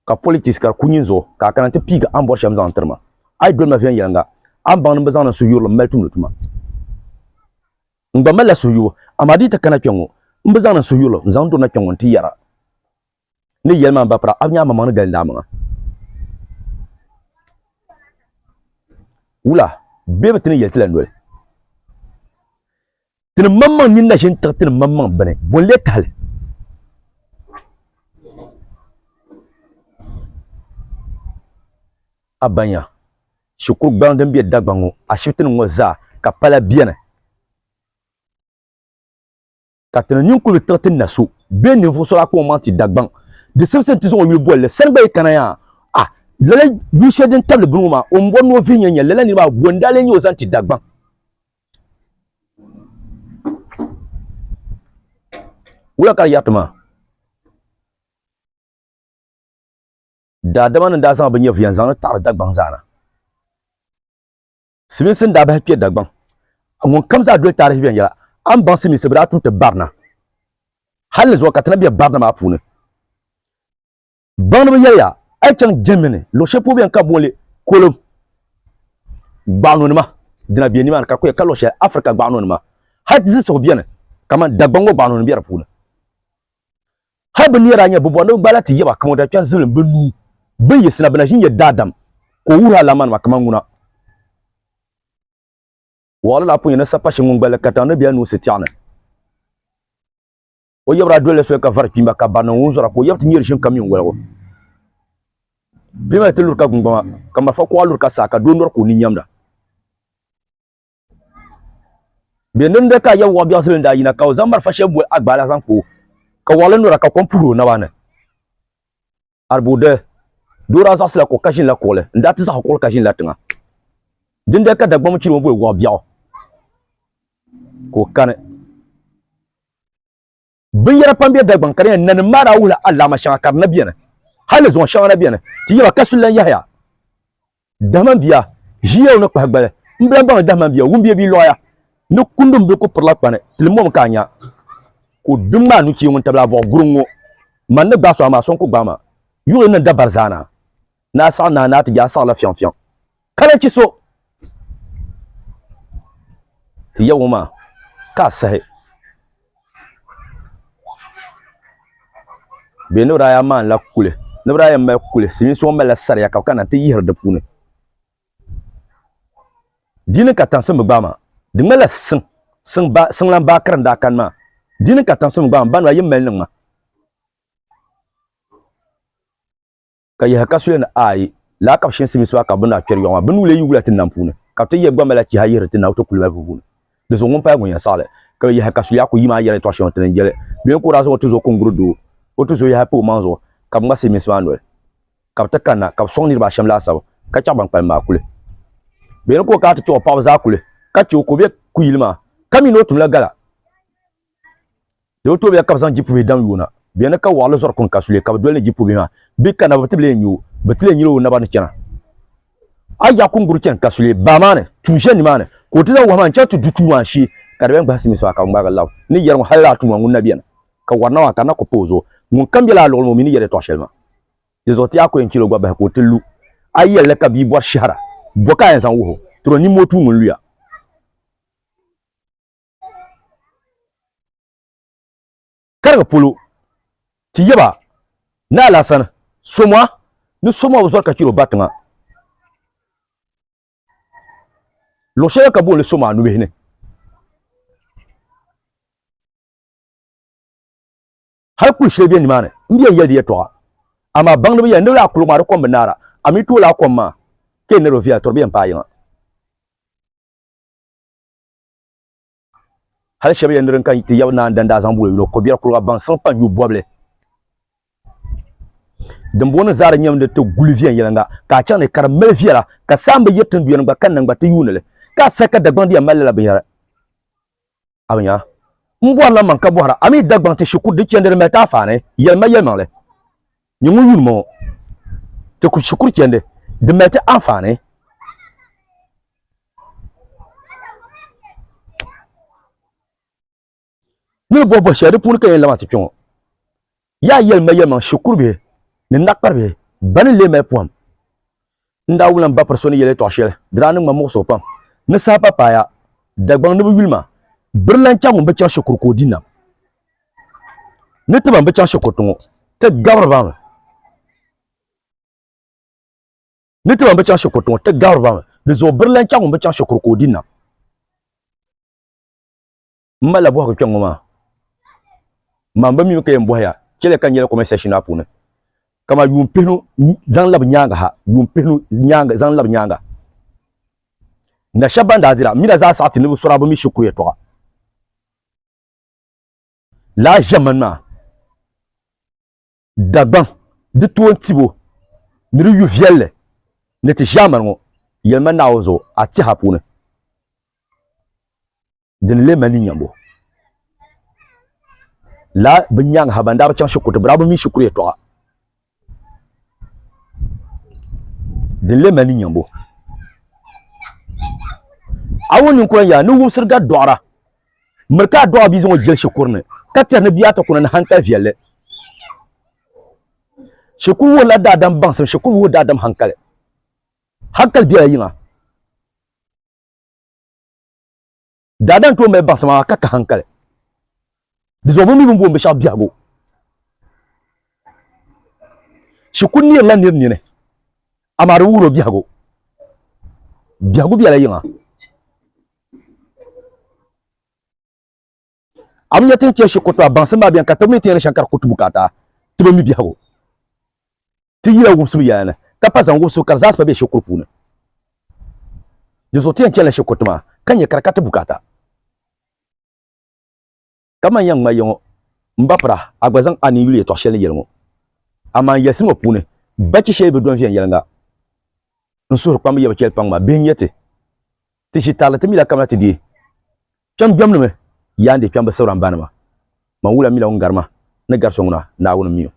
ka politics ka kunyin zo ka kana te piga an bor sham zan terma ay dol ma fen yanga an ban bazana su yurlo meltum lutuma ngba mala su yu amadi ta kana kyengo mbazana su yurlo zan do na kyengo ti yara ni yelma ba pra abnya ma man gal ndama wula bebe tini yeltila ndol tini mamman ninda shin tak tini mamman bane bolle tale abanya shukuru gbang den biye dagbango a shiftin ngo za ka pala biene ka tini nyunkulu tak tini nasu be ni fo sola ko manti dagbang de sebsen tison yul bolle sen bay kanaya ah lele yu shedin table bunuma o mbonno vinya nya lele ni ba gondale nyo zanti dagbang wula kar yatuma da daman da san ban yafi yanzu ta dagbang zana simin sin da ba hakke dagbang ngon kamza dole tarihi yan ya an ban simi sabra tun ta barna hal zo ka tanabiya barna ma fune ban ba yaya ay chan jemene lo shepo bien ka bole kolom gbanu ni ma dina bien ni man ka ko ka lo she afrika gbanu ni ma hadzi so bien kama dagbango gbanu ni biya fune haba ni ranya bubo no balati yaba kama da chan zulum benu be yesna bana shin ya dadam ko wura laman ma kama nguna wala la punya sapa shingun bala katana biya no setiana o yabra dole so ka var pimba ka bana wonzora ko yabti nyir shin kamion wala ko bima telur ka gungba kama fa ko alur ka saka donor ko ni nyamda be nan da ka yawa biya sulun da yina ka zambar fa shebu agbala san ko ka wala nura ka kompuro na wana arbude dora sa sala ko kashin la kole ndati sa ko kashin la tinga dinde ka dagbam chiro bo wa biya ko kane bin yara pambe dagban kare nan mara wula Allah ma shaka na biya hal zo shaka na biya ti yaba kasulan yahya daman biya jiyo no kwa gbale mbran ban daman biya wumbiye bi loya no kundum be ko perla kwane tilmo kanya ko dumma nu ki won tabla bo gurungo man ne baso ma son ko gbama yuri nan dabar zana na sa na ti ja sa la fian fian kala ci so ti yawma ka sahe be no raya man la kule no raya ma kule simin so mala sariya ka kana ti yihar da pune dinin ka tansan gbama dimala sin lan ba karan da kan ma dinin ka tansan gbama ban wa yin melnin ma ka yi haka sulen ai la ka shin simin so ka buna kyer yoma bunu le yugula tin nan pune ka te ye gbama la ki ha yihar tin na to kulba pune de so ngompa go ya sale ka yi haka suya ko yima yere to shon tin jele be ko raso to zo kongrudo oto zo ya po manzo ka nga simin so anwel ka ta kana ka sonni ba sham la saw ka cha ban palma kule be ko ka ta to pa za kule ka ci ko be kuyilma kami no tum la gala do to be ka san jipu be dam yuna be na ka wala zor kun kasule ka dole jipu be ma be kana batile nyu batile nyu na ban kena aya kun guru ken kasule ba mane tuje ni mane ko tiza wa man cha tu dutu wa shi ka be ngba simin so ka ngba law ni yer mo halla tu ngun nabiyan ka warna wa kana ko pozo mun kambila lo mo mini yere to shelma yezoti ako en kilo gba ba ko telu ayele ka bi bo shara boka en san wo tro ni motu mun luya karga polo ti yeba na la sana somwa ni somwa wo ka kilo batanga lo shega ka bo le somwa nu be ne har ku shebe ni mane ndiye yedi yeto ama bang no ya no la kulu ma ko mbara ami to la ko ma ke ne rovia to bien pa yin hal shebe yendirin kan ti yawna danda zambu lo ko biya kulu ban san pan yu boble dan bona zara nyam de to gulvien yelanga ka chan ne kar melviera ka samba yetin biyan ba kan nan ba ta yunale ka saka da bandi amalla la biya abanya mbwa la man ka bohara ami dagban te shukur de kende me ta fa ne yelma yelma le nyungu yunmo te ku shukur kende de me ta afane ni bobo shade pun ka yelma ti chon ya yelma yelma shukur be ni nakar be ban le me pom nda wulan ba persone yele to shele dranu ma mo so pam ne sa papa ya dagbang ne bu yulma birlan changu be chan shukur ko dinam ne te ban be chan shukur to te gawr ba ne te ban be chan shukur to te gawr ba de zo birlan changu be chan shukur ko dinam mala bo ko kyango ma mamba mi ko yem boya kele kan yele conversation apune kama yum penu zan lab nyanga ha yum penu nyanga zan lab nyanga na shabanda dira mina za sati ne sura ba mi shukuru to la jamanna daban de tuon tibo ne yu vielle ne ti jaman ngo yelma na ozo ati hapune den le mani nyambo la binyang habanda ba chan shukuru brabo mi shukuru to den le mani nyambo awon ko ya nu wumsirga dora merka do abi zo jel shukurne katia ne biata kuna na hankal vielle shukuru wala dadam bansam shukuru wo dadam hankal biya yinga dadan to me bansama kaka hankal dizo bo mi bumbu be sha biago shukuru ni la ni ne amaru wuro biago biya yinga amnya tin ke shukuru bansama biyan katami tin shankar kutubu kata tibe mi biago ti yila wumsu yana kapa zan wumsu kar zaspa be shukuru puna dizo tin ke la shukuru ma kanye karkata bukata kama yang mayon mbapra agbazan ani yule to shele yelmo ama yasimo pune baki shebe don fian yelanga nsur pam yeba kel pangma benyete ti shitala ti mila kamati di cham jamnume yande chamba sawran banama ma wula mila ngarma na garsonguna na wona miyo